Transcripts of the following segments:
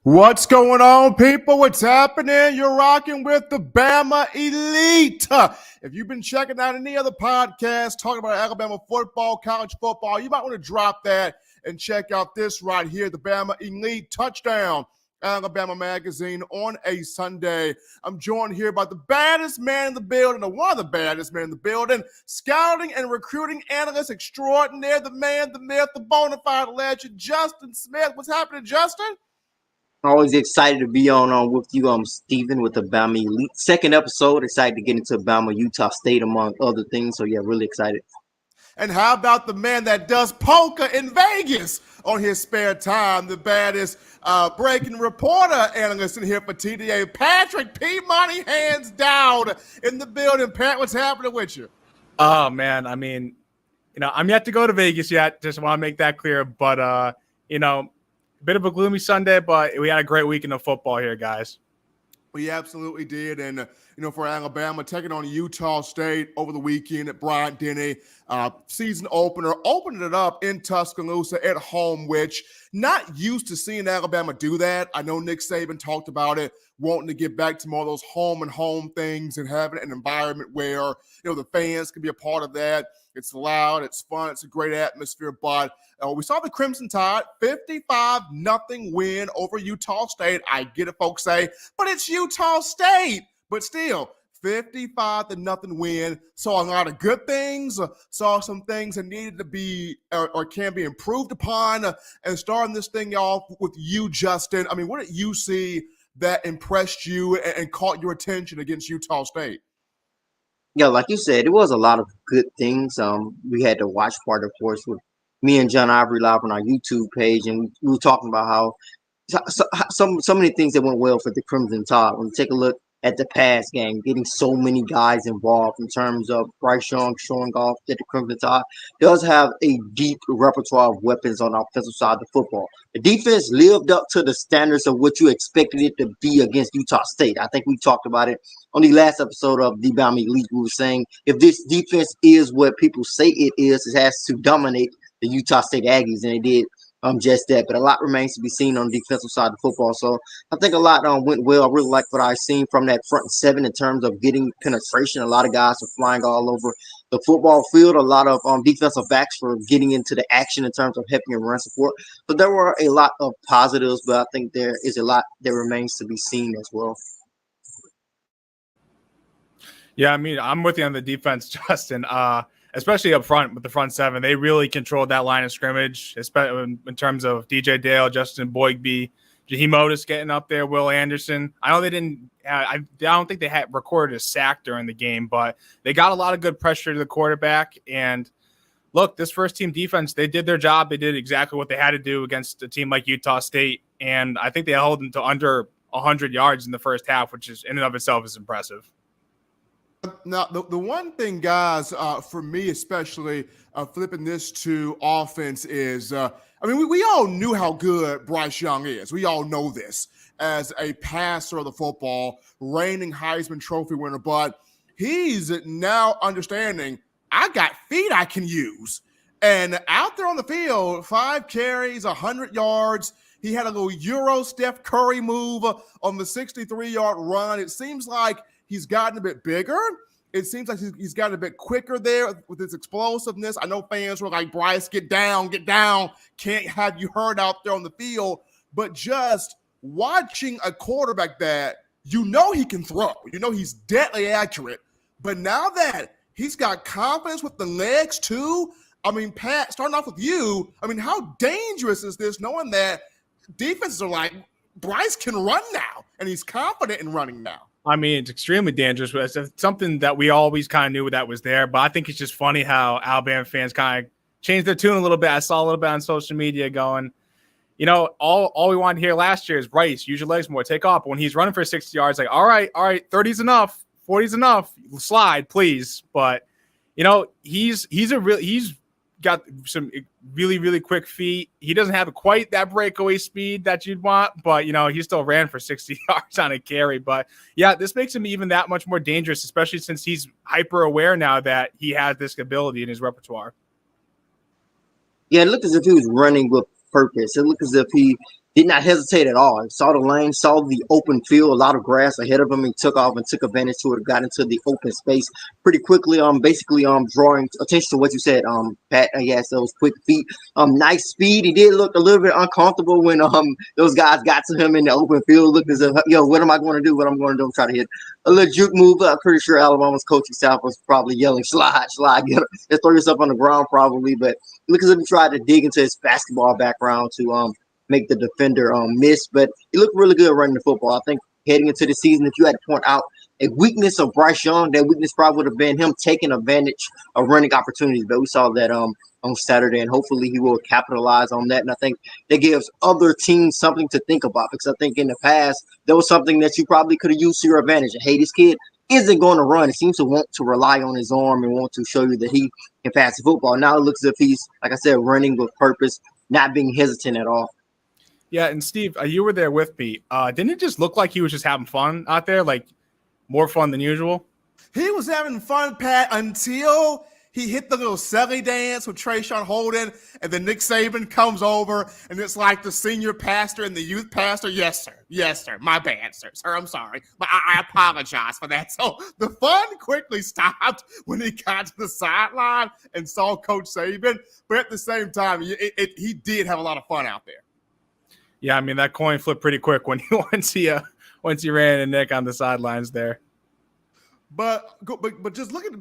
What's going on, people? What's happening? You're rocking with the Bama Elite. If you've been checking out any other podcasts talking about Alabama football, college football, you might want to drop that and check out this right here, the Bama Elite Touchdown Alabama Magazine on a Sunday. I'm joined here by the baddest man in the building, or one of the baddest men in the building, scouting and recruiting analyst extraordinaire, the man, the myth, the bona fide legend, Justin Smith. What's happening, Justin? Always excited to be on with you, Stephen, with the Bama Elite. Second episode, excited to get into Bama, Utah State, among other things. So, yeah, really excited. And how about the man that does poker in Vegas on his spare time, the baddest breaking reporter analyst in here for TDA, Patrick P. Money, hands down in the building. Pat, what's happening with you? Oh, man. I mean, I'm yet to go to Vegas yet. Just want to make that clear. But, bit of a gloomy Sunday, but we had a great weekend of football here, guys. We absolutely did. And, for Alabama, taking on Utah State over the weekend at Bryant-Denny, season opener, opening it up in Tuscaloosa at home, which not used to seeing Alabama do that. I know Nick Saban talked about it, wanting to get back to more of those home and home things and having an environment where, the fans can be a part of that. It's loud, it's fun, it's a great atmosphere. But we saw the Crimson Tide 55-0 win over Utah State. I get it, folks say, but it's Utah State. But still, 55-0 win. Saw a lot of good things. Saw some things that needed to be or can be improved upon. And starting this thing off with you, Justin. I mean, what did you see that impressed you and caught your attention against Utah State? Yeah, like you said, it was a lot of good things. We had to watch part, of course, with me and John Ivory live on our YouTube page, and we were talking about how so many things that went well for the Crimson Tide. When you take a look at the pass game, getting so many guys involved in terms of Bryce Young showing off that the Crimson Tide does have a deep repertoire of weapons on the offensive side of the football. The defense lived up to the standards of what you expected it to be against Utah State. I think we talked about it on the last episode of the Bama Elite. We were saying if this defense is what people say it is, it has to dominate the Utah State Aggies, and it did just that. But a lot remains to be seen on the defensive side of football. So I think a lot went well. I really like what I've seen from that front seven in terms of getting penetration. A lot of guys are flying all over the football field. A lot of defensive backs for getting into the action in terms of helping and run support. But there were a lot of positives, but I think there is a lot that remains to be seen as well. Yeah, I mean, I'm with you on the defense, Justin. Especially up front with the front seven. They really controlled that line of scrimmage, especially in terms of DJ Dale, Justin Boygby, Jaheim Otis getting up there, Will Anderson. I know they didn't – I don't think they had recorded a sack during the game, but they got a lot of good pressure to the quarterback. And, look, this first-team defense, they did their job. They did exactly what they had to do against a team like Utah State. And I think they held them to under 100 yards in the first half, which is in and of itself is impressive. Now, the one thing, guys, for me especially, flipping this to offense is, we all knew how good Bryce Young is. We all know this as a passer of the football, reigning Heisman Trophy winner, but he's now understanding I got feet I can use. And out there on the field, 5 carries, 100 yards. He had a little Euro Steph Curry move on the 63-yard run. It seems like he's gotten a bit bigger. It seems like he's gotten a bit quicker there with his explosiveness. I know fans were like, Bryce, get down. Can't have you hurt out there on the field. But just watching a quarterback that he can throw. He's deadly accurate. But now that he's got confidence with the legs too, Pat, starting off with you, how dangerous is this knowing that defenses are like, Bryce can run now, and he's confident in running now? It's extremely dangerous. It's something that we always kind of knew that was there, but I think it's just funny how Alabama fans kind of changed their tune a little bit. I saw a little bit on social media going, all we wanted to hear last year is Bryce, use your legs more, take off. But when he's running for 60 yards, like, all right, 30's enough, 40's enough, slide, please. But, he's got some really, really quick feet. He doesn't have quite that breakaway speed that you'd want, but, he still ran for 60 yards on a carry. But, yeah, this makes him even that much more dangerous, especially since he's hyper aware now that he has this ability in his repertoire. Yeah, it looked as if he was running with purpose. It looked as if he did not hesitate at all. Saw the lane, saw the open field, a lot of grass ahead of him, and took off and took advantage to it. Got into the open space pretty quickly. Basically drawing attention to what you said, Pat. Yes, those quick feet, nice speed. He did look a little bit uncomfortable when those guys got to him in the open field, looking as if, yo, what am I going to do? What I'm going to do? Try to hit a little juke move. I'm pretty sure Alabama's coaching staff was probably yelling, slide, just throw yourself on the ground, probably. But look as if he tried to dig into his basketball background to make the defender miss, but he looked really good running the football. I think heading into the season, if you had to point out a weakness of Bryce Young, that weakness probably would have been him taking advantage of running opportunities. But we saw that on Saturday, and hopefully he will capitalize on that. And I think that gives other teams something to think about, because I think in the past there was something that you probably could have used to your advantage. Hey, this kid isn't going to run. He seems to want to rely on his arm and want to show you that he can pass the football. Now it looks as if he's, like I said, running with purpose, not being hesitant at all. Yeah, and Steve, you were there with me. Didn't it just look like he was just having fun out there, like more fun than usual? He was having fun, Pat, until he hit the little Selly dance with Trayshawn Holden, and then Nick Saban comes over, and it's like the senior pastor and the youth pastor. Yes, sir. My bad, sir. I'm sorry, but I apologize for that. So the fun quickly stopped when he got to the sideline and saw Coach Saban. But at the same time, he did have a lot of fun out there. Yeah, I mean, that coin flipped pretty quick once he ran into Nick on the sidelines there. But just look at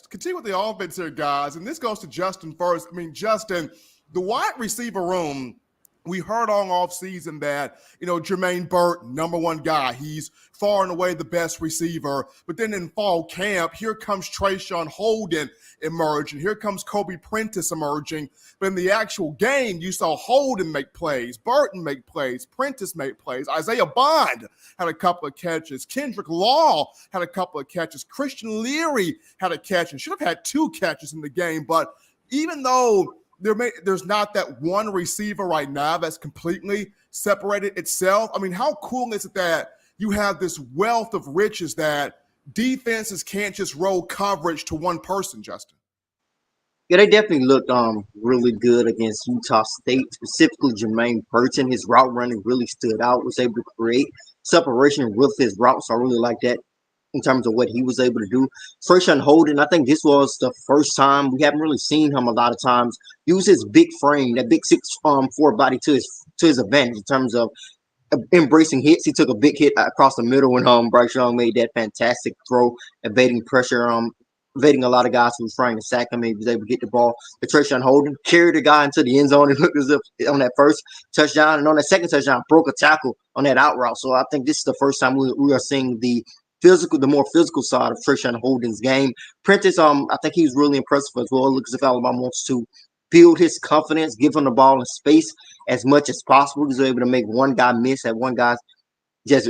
continue with the offense here, guys. And this goes to Justin first. I mean, Justin, the wide receiver room, we heard all offseason that, Jermaine Burton, number one guy. He's far and away the best receiver. But then in fall camp, here comes Trayshawn Holden emerging. Here comes Kobe Prentice emerging. But in the actual game, you saw Holden make plays, Burton make plays, Prentice make plays. Isaiah Bond had a couple of catches. Kendrick Law had a couple of catches. Christian Leary had a catch and should have had 2 catches in the game. But even though there's not that one receiver right now that's completely separated itself, I mean, how cool is it that you have this wealth of riches that defenses can't just roll coverage to one person, Justin? Yeah, they definitely looked really good against Utah State, specifically Jermaine Burton. His route running really stood out, was able to create separation with his routes. So I really like that in terms of what he was able to do. Trayshawn Holden, I think this was the first time, we haven't really seen him a lot of times use his big frame, that big 6'4" body to his advantage in terms of embracing hits. He took a big hit across the middle when Bryce Young made that fantastic throw, evading pressure, evading a lot of guys who was trying to sack him. He was able to get the ball. But Trayshawn Holden carried the guy into the end zone and looked as if on that first touchdown, and on that second touchdown, broke a tackle on that out route. So I think this is the first time we are seeing the more physical side of Trayshawn Holden's game. Prentice, I think he's really impressive as well. It looks as if Alabama wants to build his confidence, give him the ball in space as much as possible. He's able to make one guy miss, at one guy's just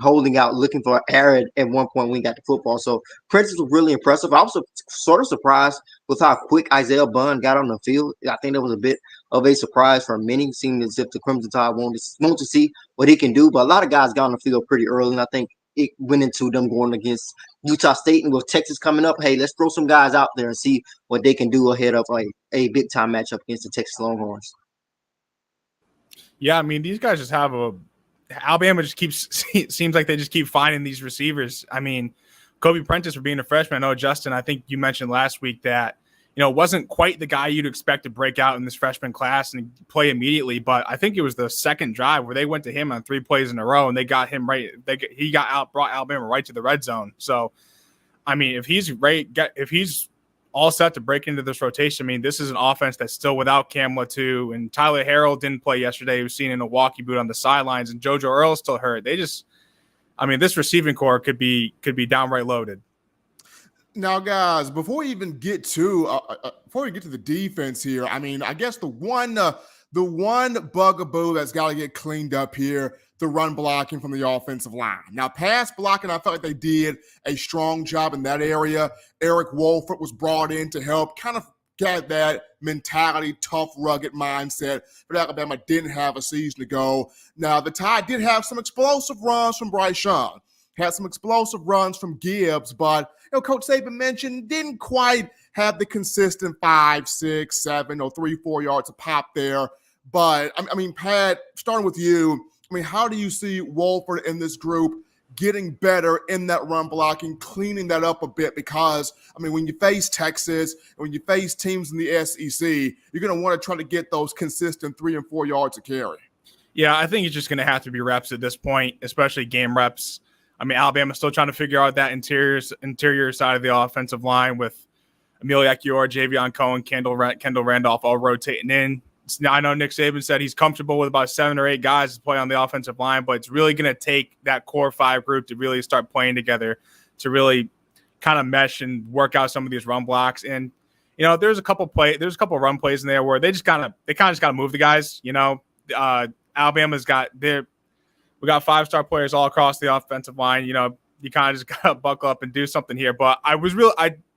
holding out, looking for an error at one point when he got the football. So Prentice was really impressive. I was sort of surprised with how quick Isaiah Bond got on the field. I think that was a bit of a surprise for many. It seemed as if the Crimson Tide wanted to see what he can do. But a lot of guys got on the field pretty early, and I think it went into them going against Utah State, and with Texas coming up, hey, let's throw some guys out there and see what they can do ahead of a big-time matchup against the Texas Longhorns. Yeah, I mean, these guys just have Alabama just seems like they just keep finding these receivers. I mean, Kobe Prentice for being a freshman. I know, Justin, I think you mentioned last week that, wasn't quite the guy you'd expect to break out in this freshman class and play immediately. But I think it was the second drive where they went to him on 3 plays in a row and they got him right. Brought Alabama right to the red zone. So, I mean, if he's all set to break into this rotation, I mean, this is an offense that's still without Cam Latu, and Tyler Harrell didn't play yesterday. He was seen in a walkie boot on the sidelines, and JoJo Earl's still hurt. This receiving core could be downright loaded. Now, guys, before we get to the defense here, I mean, I guess the one bugaboo that's got to get cleaned up here, the run blocking from the offensive line. Now, pass blocking, I felt like they did a strong job in that area. Eric Wolford was brought in to help kind of get that mentality, tough, rugged mindset that Alabama didn't have a season ago. Now, the Tide did have some explosive runs from Bryce Young, had some explosive runs from Gibbs, but Coach Saban mentioned didn't quite have the consistent 5, 6, 7, or 3, 4 yards of pop there. But I mean, Pat, starting with you, I mean, how do you see Wolford in this group getting better in that run blocking, cleaning that up a bit? Because, I mean, when you face Texas, when you face teams in the SEC, you're going to want to try to get those consistent 3 and 4 yards a carry. Yeah, I think it's just going to have to be reps at this point, especially game reps. I mean, Alabama's still trying to figure out that interior side of the offensive line with Emil Ekiyor, Javion Cohen, Kendall Randolph all rotating in. Now, I know Nick Saban said he's comfortable with about 7 or 8 guys to play on the offensive line, but it's really going to take that core 5 group to really start playing together to really kind of mesh and work out some of these run blocks. And, you know, there's a couple run plays in there where they kind of just got to move the guys. You know, Alabama's we got 5-star players all across the offensive line. You know, you kind of just got to buckle up and do something here. But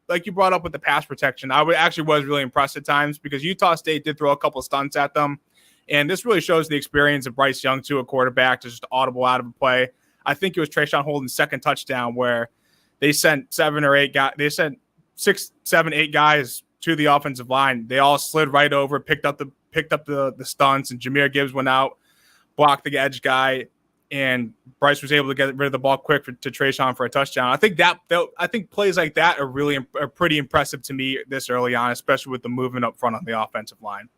like you brought up with the pass protection, I was really impressed at times because Utah State did throw a couple of stunts at them. And this really shows the experience of Bryce Young to a quarterback to just audible out of a play. I think it was Trayshawn Holden's second touchdown where they sent 7 or 8 guys. They sent 6, 7, 8 guys to the offensive line. They all slid right over, picked up the stunts, and Jahmyr Gibbs went out, blocked the edge guy, and Bryce was able to get rid of the ball quick to Trayshawn for a touchdown. I think plays like that are pretty impressive to me this early on, especially with the movement up front on the offensive line.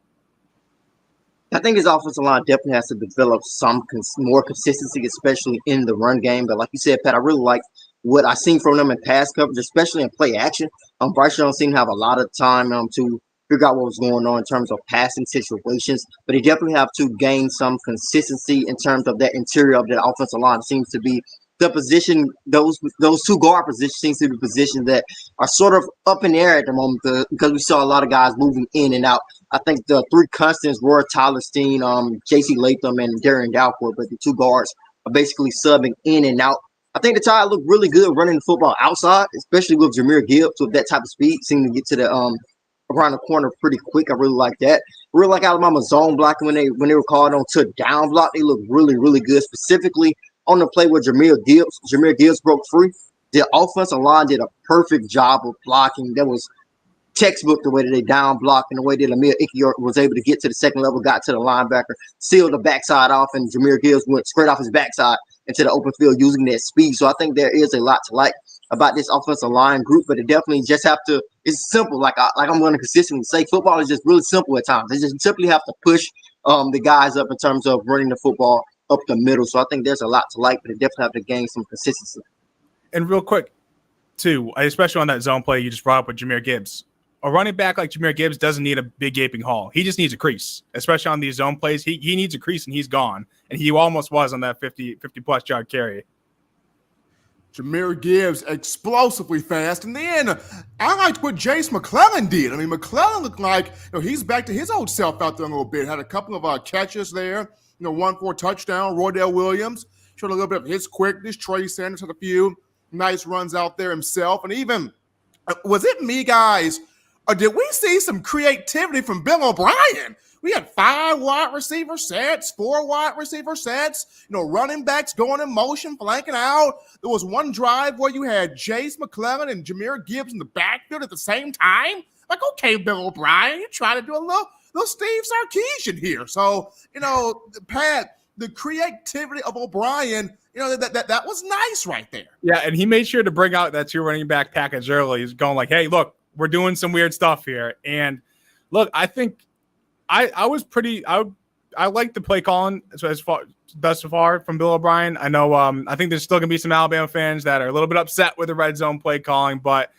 I think his offensive line definitely has to develop some more consistency, especially in the run game. But like you said, Pat, I really like what I've seen from them in pass coverage, especially in play action. Bryce Young seemed to have a lot of time to figure out what was going on in terms of passing situations, but he definitely have to gain some consistency in terms of that interior of that offensive line. It seems to be the position, those 2 guard positions seems to be positions that are sort of up in the air at the moment because we saw a lot of guys moving in and out. I think the 3 constants were Tyler Steen, J.C. Latham, and Darian Dalcourt, but the 2 guards are basically subbing in and out. I think the Tide looked really good running the football outside, especially with Jahmyr Gibbs with that type of speed, seeming to get to the around the corner pretty quick. I really like that. Really like Alabama zone blocking when they were called on to down block. They look really, really good, specifically on the play where Jahmyr Gibbs broke free. The offensive line did a perfect job of blocking. That was textbook the way that they down blocked and the way that Emil Ekiyor was able to get to the second level, got to the linebacker, sealed the backside off, and Jahmyr Gibbs went straight off his backside into the open field using that speed. So I think there is a lot to like about this offensive line group, but it definitely just have to. It's simple. Like I'm going to consistently say, football is just really simple at times. They just simply have to push the guys up in terms of running the football up the middle. So I think there's a lot to like, but it definitely have to gain some consistency. And real quick, too, especially on that zone play you just brought up with Jahmyr Gibbs. A running back like Jahmyr Gibbs doesn't need a big gaping hole. He just needs a crease, especially on these zone plays. He needs a crease, and he's gone. And he almost was on that 50-plus yard carry. Jahmyr Gibbs explosively fast. And then I liked what Jace McClellan did. I mean, McClellan looked like he's back to his old self out there a little bit. Had a couple of catches there, one for a touchdown. Roydell Williams showed a little bit of his quickness. Trey Sanders had a few nice runs out there himself. And even, was it me, guys? Or did we see some creativity from Bill O'Brien? We had 5 wide receiver sets, 4 wide receiver sets, running backs going in motion, flanking out. There was one drive where you had Jace McClellan and Jahmyr Gibbs in the backfield at the same time. Like, okay, Bill O'Brien, you're trying to do a little Steve Sarkisian here. So, Pat, the creativity of O'Brien, that was nice right there. Yeah, and he made sure to bring out that 2 running back package early. He's going like, hey, look, we're doing some weird stuff here. And look, I think I like the play calling thus far from Bill O'Brien. I know I think there's still gonna be some Alabama fans that are a little bit upset with the red zone play calling, but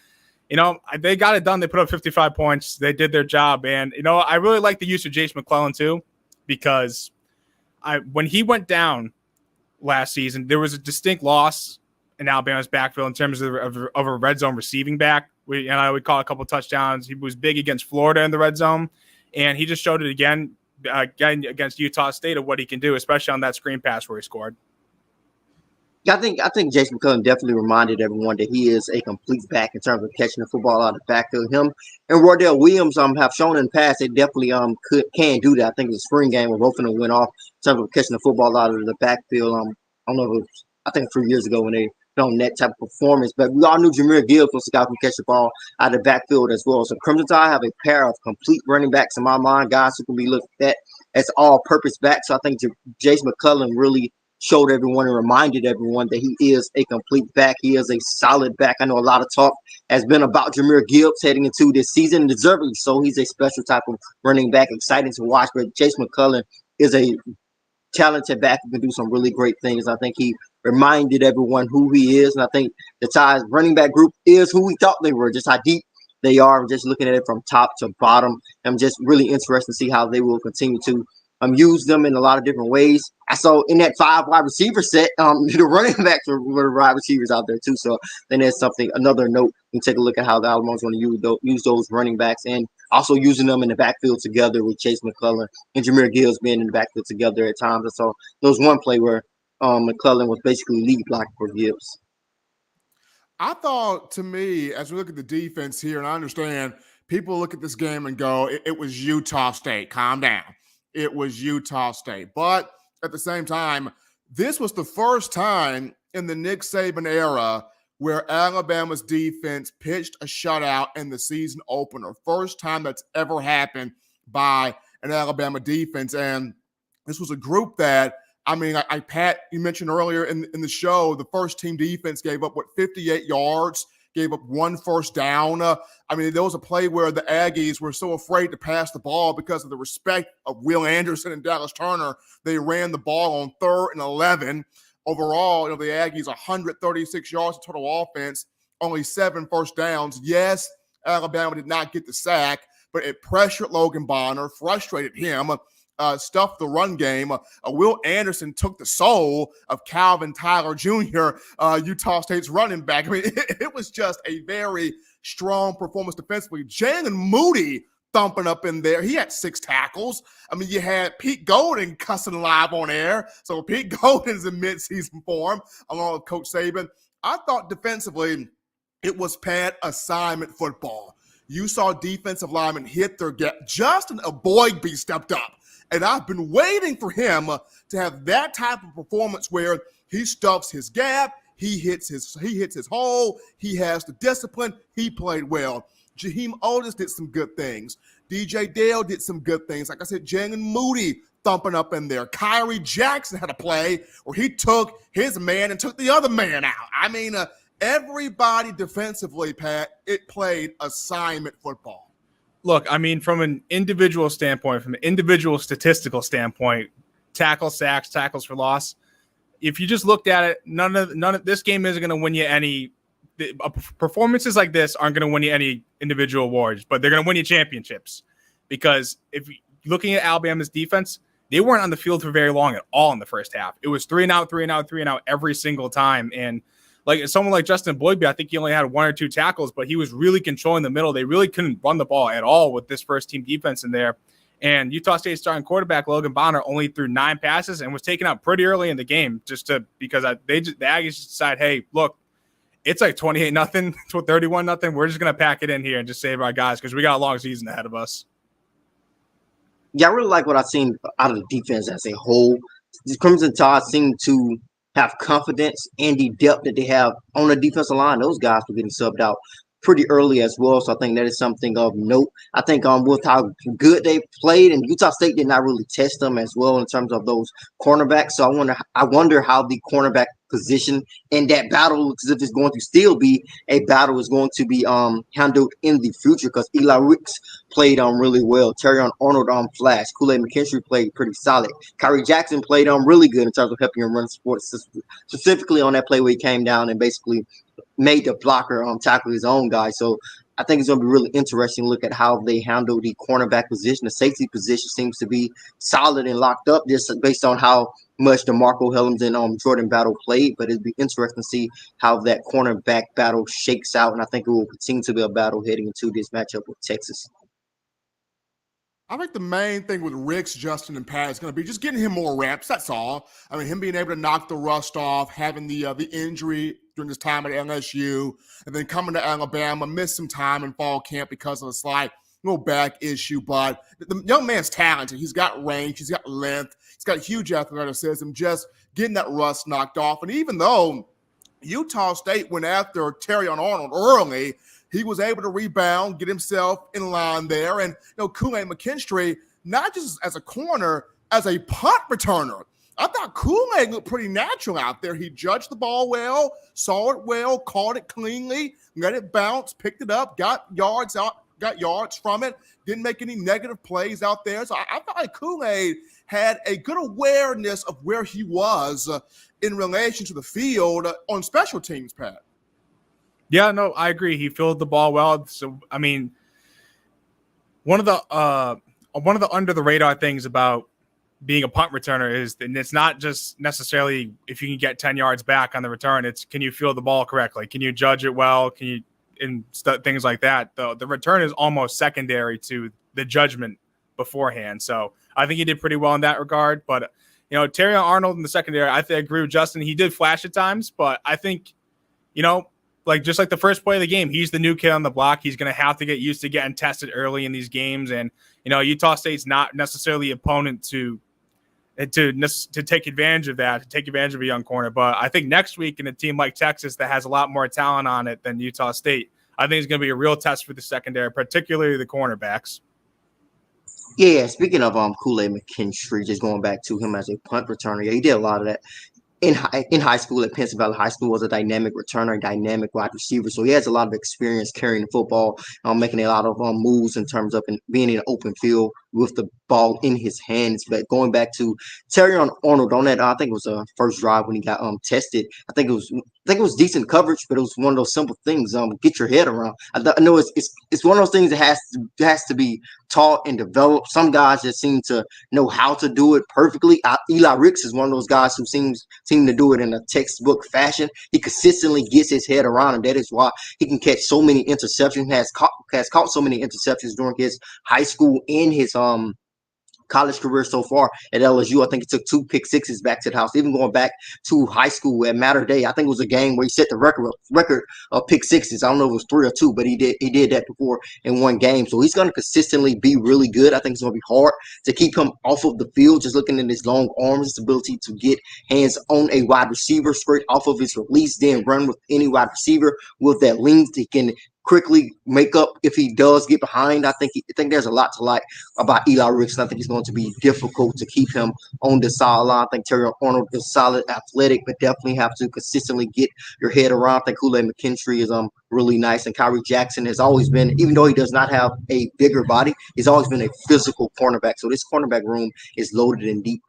they got it done. They put up 55 points. They did their job. And I really like the use of Jace McClellan too, because when he went down last season, there was a distinct loss in Alabama's backfield in terms of a red zone receiving back. I would call a couple touchdowns. He was big against Florida in the red zone, and he just showed it again against Utah State of what he can do, especially on that screen pass where he scored. I think Jace McClellan definitely reminded everyone that he is a complete back in terms of catching the football out of the backfield. Him and Roydell Williams have shown in the past they definitely can do that. I think the spring game where both of them went off in terms of catching the football out of the backfield. I don't know if it was, I think 3 years ago when they on that type of performance, but we all knew Jahmyr Gibbs was a guy who can catch the ball out of the backfield as well. So Crimson Tide have a pair of complete running backs in my mind, guys who can be looked at as all-purpose back. So I think Jace McCullough really showed everyone and reminded everyone that he is a complete back. He is a solid back. I know a lot of talk has been about Jahmyr Gibbs heading into this season, deservedly so. He's a special type of running back, exciting to watch. But Jace McCullough is a talented back who can do some really great things. I think he reminded everyone who he is, and I think the Tide running back group is who we thought they were, just how deep they are. I'm just looking at it from top to bottom. I'm just really interested to see how they will continue to use them in a lot of different ways. I saw in that 5 wide receiver set, the running backs were wide receivers out there too. So then there's another note. You can take a look at how the Alabama's going to use those running backs, and also using them in the backfield together with Chase McClellan and Jahmyr Gibbs being in the backfield together at times. And so there was one play where McClellan was basically lead block for Gibbs. I thought, to me, as we look at the defense here, and I understand people look at this game and go, it was Utah State. Calm down. It was Utah State. But at the same time, this was the first time in the Nick Saban era where Alabama's defense pitched a shutout in the season opener. First time that's ever happened by an Alabama defense. And this was a group that, I mean, Pat, you mentioned earlier in the show, the first team defense gave up, 58 yards, gave up 1 first down. I mean, there was a play where the Aggies were so afraid to pass the ball because of the respect of Will Anderson and Dallas Turner. They ran the ball on 3rd and 11. Overall, the Aggies, 136 yards of total offense, only 7 first downs. Yes, Alabama did not get the sack, but it pressured Logan Bonner, frustrated him, stuffed the run game. Will Anderson took the soul of Calvin Tyler Jr., Utah State's running back. I mean, it was just a very strong performance defensively. Jalen Moody thumping up in there. He had 6 tackles. I mean, you had Pete Golding cussing live on air. So Pete Golding's in midseason form along with Coach Saban. I thought defensively it was Pat assignment football. You saw defensive linemen hit their gap. Justin Aboigbe stepped up. And I've been waiting for him to have that type of performance where he stuffs his gap, he hits his hole, he has the discipline, he played well. Jaheim Otis did some good things. DJ Dale did some good things. Like I said, Jalen Moody thumping up in there. Kyrie Jackson had a play where he took his man and took the other man out. I mean, everybody defensively, Pat, it played assignment football. Look, I mean, from an individual standpoint, from an individual statistical standpoint, tackles, sacks, tackles for loss, if you just looked at it, none of this game isn't going to win you any. Performances like this aren't going to win you any individual awards, but they're going to win you championships. Because if looking at Alabama's defense, they weren't on the field for very long at all in the first half. It was 3 and out, 3 and out, 3 and out every single time. And like someone like Justin Aboigbe, I think he only had 1 or 2 tackles, but he was really controlling the middle. They really couldn't run the ball at all with this first team defense in there. And Utah State starting quarterback Logan Bonner only threw 9 passes and was taken out pretty early in the game because the Aggies just decide, hey, look, it's like 28-0 to 31-0. We're just going to pack it in here and just save our guys because we got a long season ahead of us. Yeah, I really like what I've seen out of the defense as a whole. The Crimson Tide seem to have confidence and the depth that they have on the defensive line. Those guys were getting subbed out pretty early as well. So I think that is something of note. I think with how good they played, and Utah State did not really test them as well in terms of those cornerbacks. So I wonder how the cornerback position in that battle, because if it's going to still be a battle, is going to be handled in the future, because Eli Ricks played really well. Terrion Arnold flash. Kool-Aid McKinstry played pretty solid. Kyrie Jackson played really good in terms of helping him run sports, specifically on that play where he came down and basically made the blocker tackle his own guy. So I think it's going to be really interesting to look at how they handle the cornerback position. The safety position seems to be solid and locked up just based on how much DeMarco Hellams and Jordan Battle played. But it'd be interesting to see how that cornerback battle shakes out. And I think it will continue to be a battle heading into this matchup with Texas. I think the main thing with Ricks, Justin, and Pat is going to be just getting him more reps. That's all. I mean, him being able to knock the rust off, having the injury during his time at LSU, and then coming to Alabama, missed some time in fall camp because of a slight little back issue. But the young man's talented. He's got range. He's got length. He's got huge athleticism. Just getting that rust knocked off. And even though Utah State went after Terrion Arnold early, he was able to rebound, get himself in line there. And, Kool-Aid McKinstry, not just as a corner, as a punt returner. I thought Kool-Aid looked pretty natural out there. He judged the ball well, saw it well, caught it cleanly, let it bounce, picked it up, got yards from it, didn't make any negative plays out there. So I felt like Kool-Aid had a good awareness of where he was in relation to the field on special teams, Pat. Yeah, no, I agree. He filled the ball well. So, I mean, one of the under the radar things about being a punt returner is, and it's not just necessarily if you can get 10 yards back on the return, it's can you field the ball correctly? Can you judge it well? Can you, and things like that. The return is almost secondary to the judgment beforehand. So I think he did pretty well in that regard. But, you know, Terry Arnold in the secondary, I agree with Justin. He did flash at times, but I think, you know, just like the first play of the game, he's the new kid on the block. He's going to have to get used to getting tested early in these games. And, you know, Utah State's not necessarily an opponent to take advantage of that, to take advantage of a young corner. But I think next week in a team like Texas that has a lot more talent on it than Utah State, I think it's going to be a real test for the secondary, particularly the cornerbacks. Yeah, speaking of Kool-Aid McKinstry, just going back to him as a punt returner, yeah, he did a lot of that. In high school at Pensacola Valley High School, was a dynamic returner, dynamic wide receiver. So he has a lot of experience carrying the football, making a lot of moves in terms of being in an open field with the ball in his hands. But going back to Terry Arnold on that, I think it was a first drive when he got tested. I think it was decent coverage, but it was one of those simple things. Get your head around. I know it's one of those things that has to be taught and developed. Some guys just seem to know how to do it perfectly. Eli Ricks is one of those guys who seem to do it in a textbook fashion. He consistently gets his head around, and that is why he can catch so many interceptions. Has caught so many interceptions during his high school and his college career so far at LSU. I think he took 2 pick sixes back to the house. Even going back to high school at Mater Day, I think it was a game where he set the record of pick sixes. I don't know if it was 3 or 2, but he did that before in one game. So he's going to consistently be really good. I think it's going to be hard to keep him off of the field. Just looking at his long arms, his ability to get hands on a wide receiver straight off of his release, then run with any wide receiver with that length. He can quickly make up if he does get behind. I think there's a lot to like about Eli Ricks, and I think it's going to be difficult to keep him on the sideline. I think Terry Arnold is solid, athletic, but definitely have to consistently get your head around. I think Kool-Aid McKinstry is really nice, and Kyrie Jackson has always been, even though he does not have a bigger body, he's always been a physical cornerback. So this cornerback room is loaded and deep.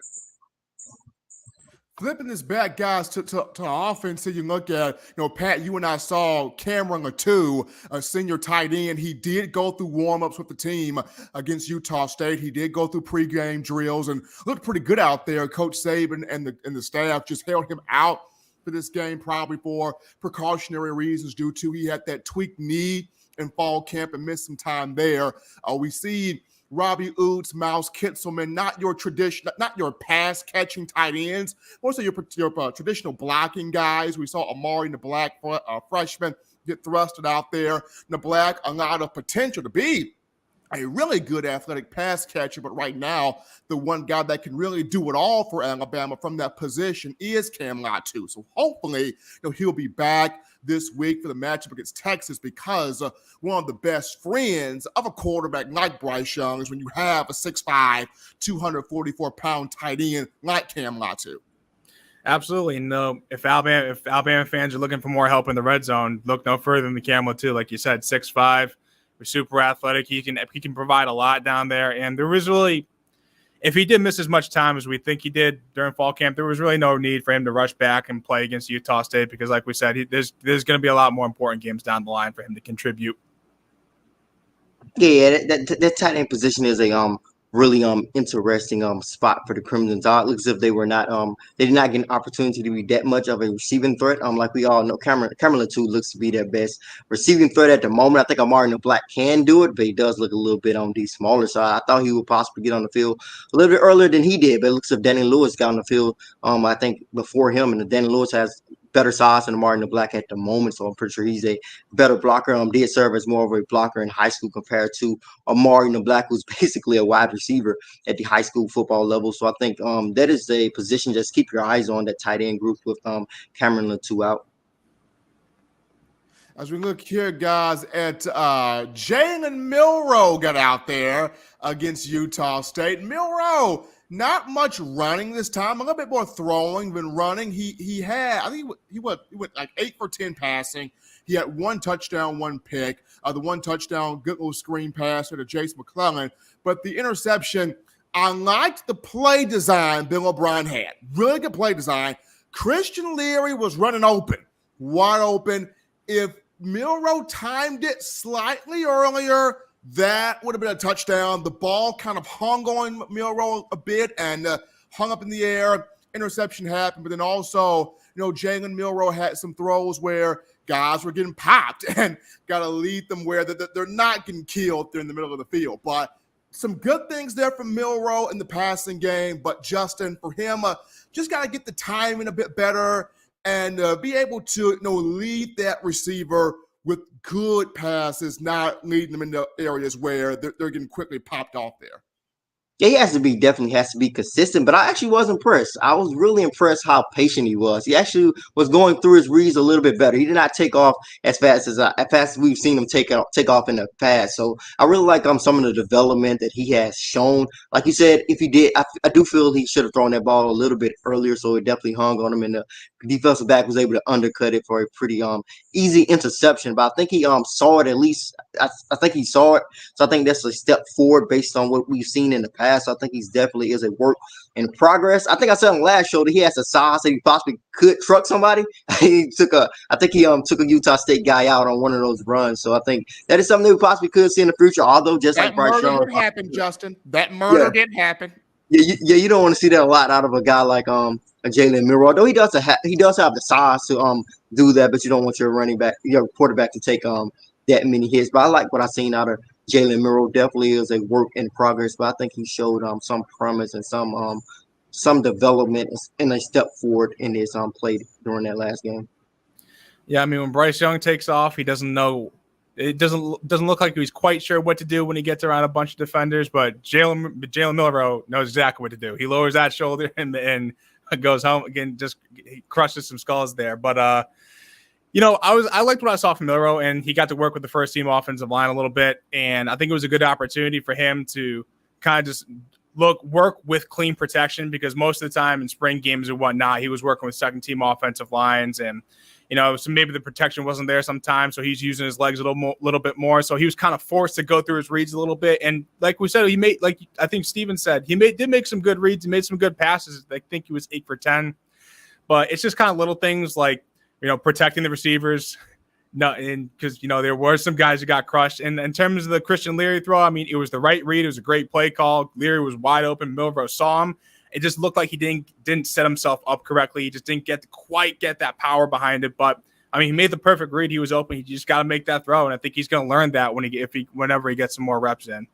Flipping this back, guys, to offense, so you look at, Pat, you and I saw Cameron Latu, a senior tight end. He did go through warm-ups with the team against Utah State. He did go through pregame drills and looked pretty good out there. Coach Saban and the staff just held him out for this game, probably for precautionary reasons due to he had that tweaked knee in fall camp and missed some time there. We see Robbie Oots, Mouse Kitzelman, not your pass-catching tight ends, mostly your traditional blocking guys. We saw Amari Niblack, freshman, get thrusted out there. Niblack, a lot of potential to be a really good athletic pass catcher, but right now, the one guy that can really do it all for Alabama from that position is Cam Latu. So hopefully, he'll be back this week for the matchup against Texas, because one of the best friends of a quarterback like Bryce Young is when you have a 6'5", 244-pound tight end like Cam Latu. Absolutely. No, if Alabama fans are looking for more help in the red zone, look no further than the Cam Latu. Like you said, 6'5", super athletic. He can provide a lot down there. And there was really, if he did miss as much time as we think he did during fall camp, there was really no need for him to rush back and play against Utah State, because like we said, there's going to be a lot more important games down the line for him to contribute. Yeah, that tight end position is a really interesting spot for the Crimson Tide. It looks as if they did not get an opportunity to be that much of a receiving threat. Like we all know, Cameron Latu looks to be their best receiving threat at the moment. I think Amari Niblack can do it, but he does look a little bit on the smaller side. I thought he would possibly get on the field a little bit earlier than he did, but it looks as if Danny Lewis got on the field I think before him, and Danny Lewis has better size than Amari Niblack at the moment, so I'm pretty sure he's a better blocker. Did serve as more of a blocker in high school compared to Amari Niblack, who's basically a wide receiver at the high school football level. So I think that is a position just keep your eyes on, that tight end group with Cameron Latu out. As we look here, guys, at Jalen Milroe got out there against Utah State. Milroe, not much running this time, a little bit more throwing than running. He had, I think he went like 8 for 10 passing. He had 1 touchdown, 1 pick. The 1 touchdown, good little screen pass to Jace McClellan. But the interception, I liked the play design Bill O'Brien had. Really good play design. Christian Leary was running open, wide open. If Milroe timed it slightly earlier, that would have been a touchdown. The ball kind of hung on Milroe a bit and hung up in the air. Interception happened, but then also, Jalen Milroe had some throws where guys were getting popped and got to lead them where they're not getting killed there in the middle of the field. But some good things there from Milroe in the passing game, but Justin, for him, just got to get the timing a bit better and be able to lead that receiver with good passes, not leading them into areas where they're getting quickly popped off there. Yeah, definitely has to be consistent, but I actually was impressed. I was really impressed how patient he was. He actually was going through his reads a little bit better. He did not take off as fast as we've seen him take off in the past. So I really like some of the development that he has shown. Like you said, if he did, I do feel he should have thrown that ball a little bit earlier, so it definitely hung on him, and the defensive back was able to undercut it for a pretty easy interception. But I think he saw it at least. I think he saw it, so I think that's a step forward based on what we've seen in the past. So I think he's definitely is a work in progress. I think I said on the last show that he has a size that he possibly could truck somebody. I think he took a Utah State guy out on one of those runs. So I think that is something that we possibly could see in the future. Although just that like Bryce Young, did happen, Justin. That murder did happen. Yeah, you don't want to see that a lot out of a guy like a Jalen Milroe. Although he does have the size to do that, but you don't want your quarterback to take that many hits. But I like what I've seen out of Jalen Milroe. Definitely is a work in progress, but I think he showed some promise and some development and a step forward in his play during that last game. Yeah, I mean, when Bryce Young takes off, he doesn't know. It doesn't look like he's quite sure what to do when he gets around a bunch of defenders. But Jalen Milroe knows exactly what to do. He lowers that shoulder and goes home again. Just he crushes some skulls there, but. I liked what I saw from Milroe, and he got to work with the first team offensive line a little bit. And I think it was a good opportunity for him to kind of just work with clean protection, because most of the time in spring games and whatnot, he was working with second team offensive lines. And, so maybe the protection wasn't there sometimes. So he's using his legs a little bit more. So he was kind of forced to go through his reads a little bit. And like we said, I think Steven said, did make some good reads. He made some good passes. I think he was 8 for 10. But it's just kind of little things like, protecting the receivers. No, and because, there were some guys who got crushed. And in terms of the Christian Leary throw, I mean, it was the right read. It was a great play call. Leary was wide open. Milroe saw him. It just looked like he didn't set himself up correctly. He just didn't quite get that power behind it. But, I mean, he made the perfect read. He was open. He just got to make that throw. And I think he's going to learn that whenever he gets some more reps in.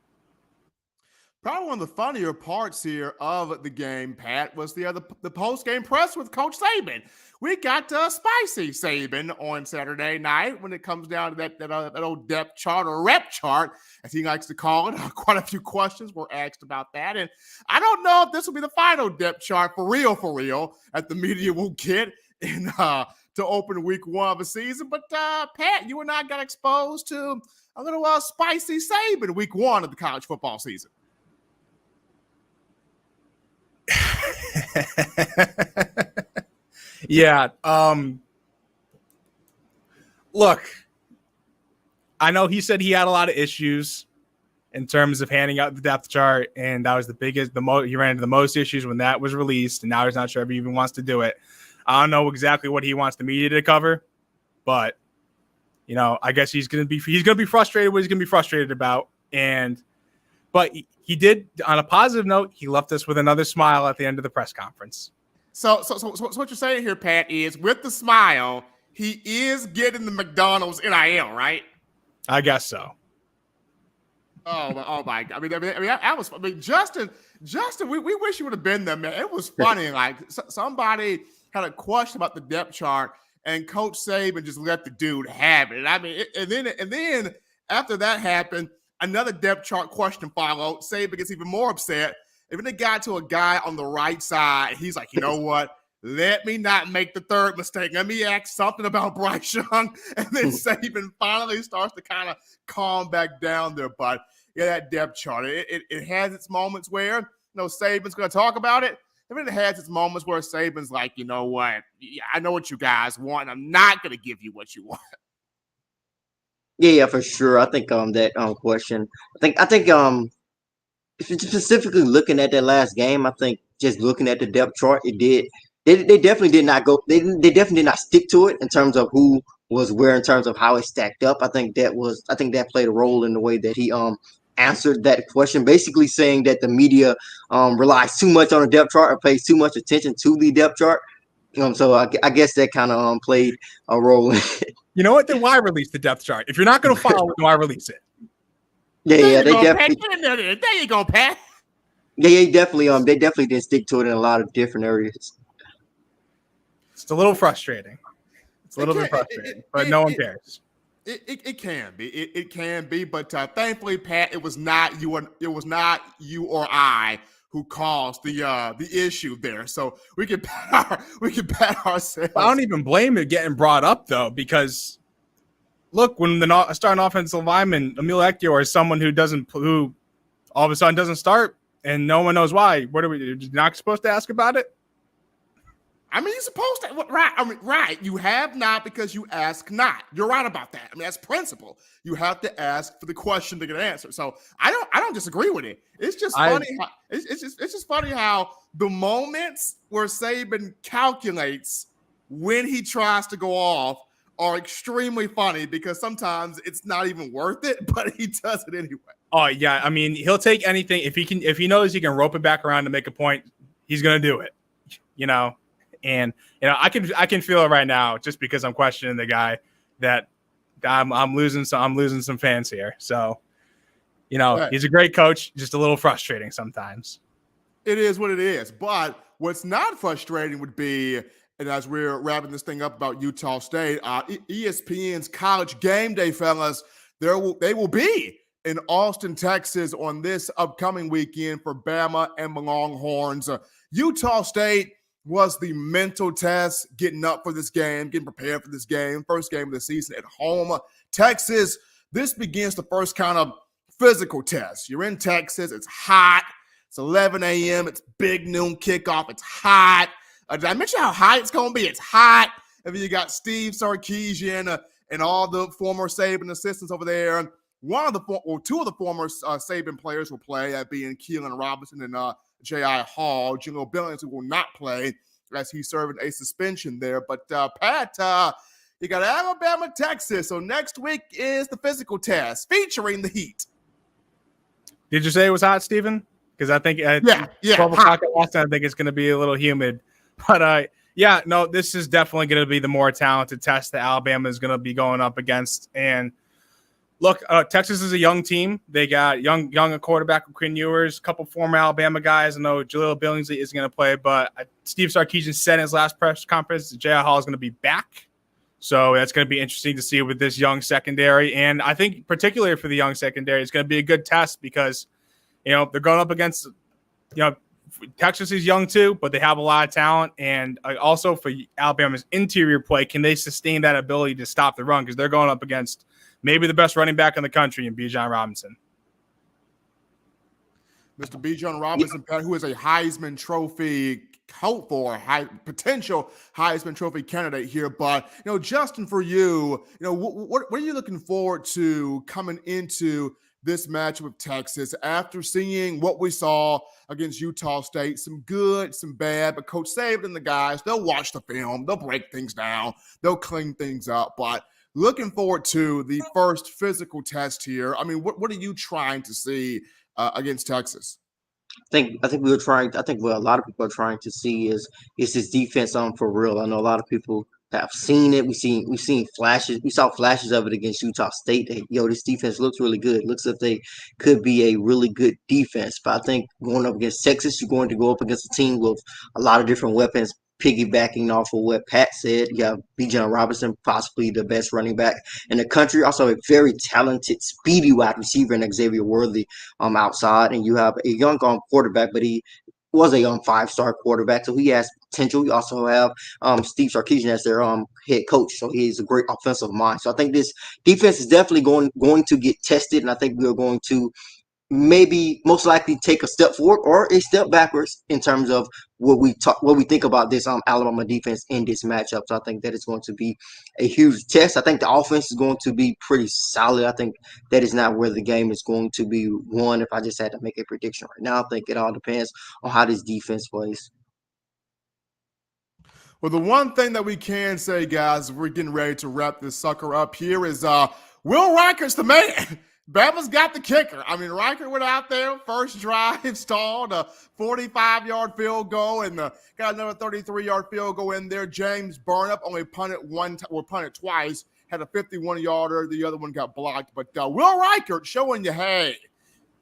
Probably one of the funnier parts here of the game, Pat, was the post-game press with Coach Saban. We got Spicy Saban on Saturday night when it comes down to that old depth chart or rep chart, as he likes to call it. Quite a few questions were asked about that. And I don't know if this will be the final depth chart for real, that the media will get in to open week 1 of the season. But, Pat, you and I got exposed to a little Spicy Saban week 1 of the college football season. Yeah. Look, I know he said he had a lot of issues in terms of handing out the depth chart, and that was he ran into the most issues when that was released, and now he's not sure if he even wants to do it. I don't know exactly what he wants the media to cover, but I guess he's gonna be frustrated what he's gonna be frustrated about. But he did, on a positive note, he left us with another smile at the end of the press conference. So what you're saying here, Pat, is with the smile, he is getting the McDonald's NIL, right? I guess so. Oh my God! I mean, Justin, we wish you would have been there, man. It was funny. Like somebody had a question about the depth chart, and Coach Saban just let the dude have it. I mean, and then after that happened, another depth chart question followed. Saban gets even more upset. And then it got to a guy on the right side. He's like, you know what? let me not make the third mistake. Let me ask something about Bryce Young. And then Saban finally starts to kind of calm back down there. But yeah, that depth chart, it has its moments where, Saban's going to talk about it. And then it has its moments where Saban's like, you know what? I know what you guys want. And I'm not going to give you what you want. Yeah, for sure. I think that question. I think specifically looking at that last game, I think just looking at the depth chart, it did. They definitely did not go. They definitely did not stick to it in terms of who was where in terms of how it stacked up. I think that played a role in the way that he answered that question, basically saying that the media relies too much on the depth chart or pays too much attention to the depth chart. So I guess that kind of played a role. You know what? Then why release the depth chart? If you're not going to follow it, why release it? Yeah, they definitely. There you go, Pat. Yeah, they definitely didn't stick to it in a lot of different areas. It's a little frustrating. It's a little bit frustrating, but no one cares. It can be. It can be, but thankfully, Pat, it was not you or I who caused the issue there. So we can pat ourselves. I don't even blame it getting brought up though, because look, when the starting offensive lineman Emil Ekiyor is someone who all of a sudden doesn't start and no one knows why. What are we? You're not supposed to ask about it? I mean, you're supposed to, right? Right. You have not because you ask not. You're right about that. I mean, that's principle. You have to ask for the question to get an answer. So I don't disagree with it. It's just funny. It's just funny how the moments where Saban calculates when he tries to go off are extremely funny because sometimes it's not even worth it, but he does it anyway. Oh yeah, I mean, he'll take anything if he knows he can rope it back around to make a point. He's gonna do it. And I can feel it right now just because I'm questioning the guy that I'm losing some fans here. So, right. He's a great coach, just a little frustrating sometimes. It is what it is. But what's not frustrating would be, and as we're wrapping this thing up about Utah State, ESPN's College Game Day, fellas, they will be in Austin, Texas on this upcoming weekend for Bama and the Longhorns. Utah State was the mental test, getting up for this game, getting prepared for this game, first game of the season at home. Texas, this begins the first kind of physical test. You're in Texas, it's hot, it's 11 a.m., it's big noon kickoff, it's hot. Did I mention how hot it's going to be? It's hot. And then you got Steve Sarkisian and all the former Saban assistants over there. Two of the former Saban players will play, that being Keelan Robinson and J.I. Hall. Gino Billings, who will not play as he's serving a suspension there. But Pat, you got Alabama, Texas. So next week is the physical test featuring the Heat. Did you say it was hot, Stephen? Because I think 12 o'clock at Austin, I think it's going to be a little humid. But this is definitely going to be the more talented test that Alabama is going to be going up against. And look, Texas is a young team. They got young quarterback with Quinn Ewers, a couple former Alabama guys. I know Jaleel Billingsley isn't going to play, but Steve Sarkisian said in his last press conference that J.I. Hall is going to be back. So that's going to be interesting to see with this young secondary. And I think particularly for the young secondary, it's going to be a good test because, they're going up against, Texas is young too, but they have a lot of talent. And also for Alabama's interior play, can they sustain that ability to stop the run? Because they're going up against maybe the best running back in the country in Bijan Robinson. Mr. Bijan Robinson, who is a Heisman Trophy potential Heisman Trophy candidate here. But, Justin, for you, what are you looking forward to coming into this match with Texas after seeing what we saw against Utah State? Some good, some bad, but Coach Saban and the guys, they'll watch the film, they'll break things down, they'll clean things up. But looking forward to the first physical test here. I mean, what are you trying to see against Texas? I think what a lot of people are trying to see is this defense for real. I know a lot of people have seen it. We've seen flashes. We saw flashes of it against Utah State. This defense looks really good. Looks like they could be a really good defense. But I think going up against Texas, you're going to go up against a team with a lot of different weapons. Piggybacking off of what Pat said, you have Bijan Robinson, possibly the best running back in the country. Also, a very talented, speedy wide receiver in Xavier Worthy outside, and you have a young quarterback, but he was a 5-star quarterback, so he has potential. We also have Steve Sarkisian as their head coach, so he's a great offensive mind. So I think this defense is definitely going to get tested, and I think we're going to maybe most likely take a step forward or a step backwards in terms of what we think about this Alabama defense in this matchup. So I think that it's going to be a huge test. I think the offense is going to be pretty solid. I think that is not where the game is going to be won. If I just had to make a prediction right now, I think it all depends on how this defense plays. Well, the one thing that we can say, guys, we're getting ready to wrap this sucker up here is Will Reichert's the man. Bama's got the kicker. I mean, Reichert went out there, first drive, stalled a 45-yard field goal, and got another 33-yard field goal in there. James Burnap only punted punted twice, had a 51-yarder. The other one got blocked. But Will Reichert showing you, hey,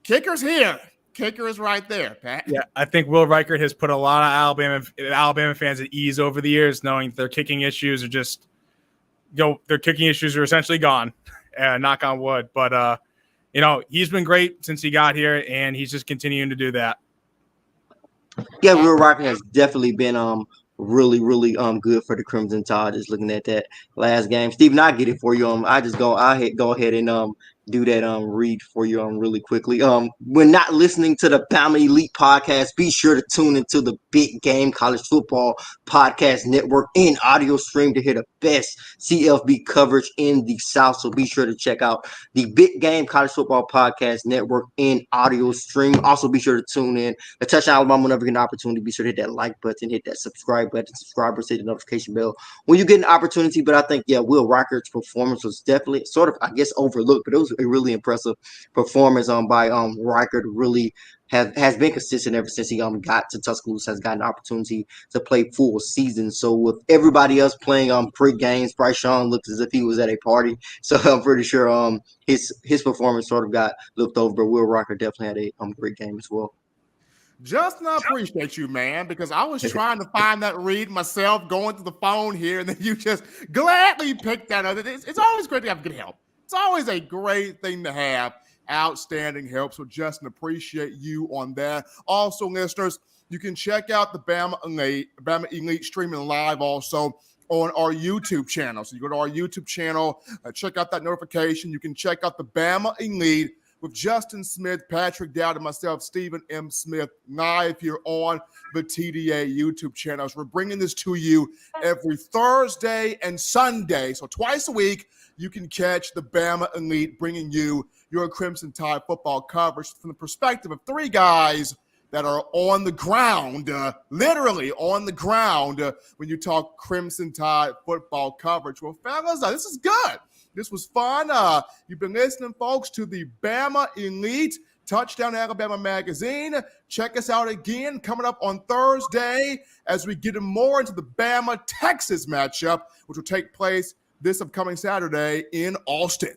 kicker's here. Kicker is right there, Pat. Yeah, I think Will Reichert has put a lot of Alabama fans at ease over the years, knowing their kicking issues are just, their kicking issues are essentially gone. Knock on wood. But, he's been great since he got here, and he's just continuing to do that. Yeah, Will Reichert has definitely been really, really good for the Crimson Tide. Just looking at that last game, Steven, I get it for you. I go ahead and do that read for you really quickly. When not listening to the Bama Elite podcast, be sure to tune into the Big Game College Football Podcast Network in audio stream to hear the best CFB coverage in the South. So be sure to check out the Big Game College Football Podcast Network in audio stream. Also be sure to tune in to Touchdown Alabama whenever you get an opportunity. Be sure to hit that like button, hit that subscribe button, subscribers, hit the notification bell when you get an opportunity. But I think, Will Reichert's performance was definitely sort of, I guess, overlooked, but it was a really impressive performance by Reichert. Really has been consistent ever since he got to Tuscaloosa, has gotten an opportunity to play full season. So with everybody else playing pre-games, Bryce Young looked as if he was at a party. So I'm pretty sure his performance sort of got looked over, but Will Reichert definitely had a great game as well. Justin, I appreciate you, man, because I was trying to find that read myself, going to the phone here, and then you just gladly picked that up. It's always great to have good help. It's always a great thing to have outstanding help. So, Justin, appreciate you on that. Also, listeners, you can check out the Bama Elite streaming live also on our YouTube channel. So you go to our YouTube channel, check out that notification. You can check out the Bama Elite with Justin Smith, Patrick Dowd, and myself, Stephen M. Smith, live here on the TDA YouTube channels. We're bringing this to you every Thursday and Sunday. So twice a week, you can catch the Bama Elite bringing you your Crimson Tide football coverage from the perspective of three guys that are on the ground, literally on the ground when you talk Crimson Tide football coverage. Well, fellas, this is good. This was fun. You've been listening, folks, to the Bama Elite Touchdown Alabama magazine. Check us out again coming up on Thursday as we get more into the Bama-Texas matchup, which will take place this upcoming Saturday in Austin.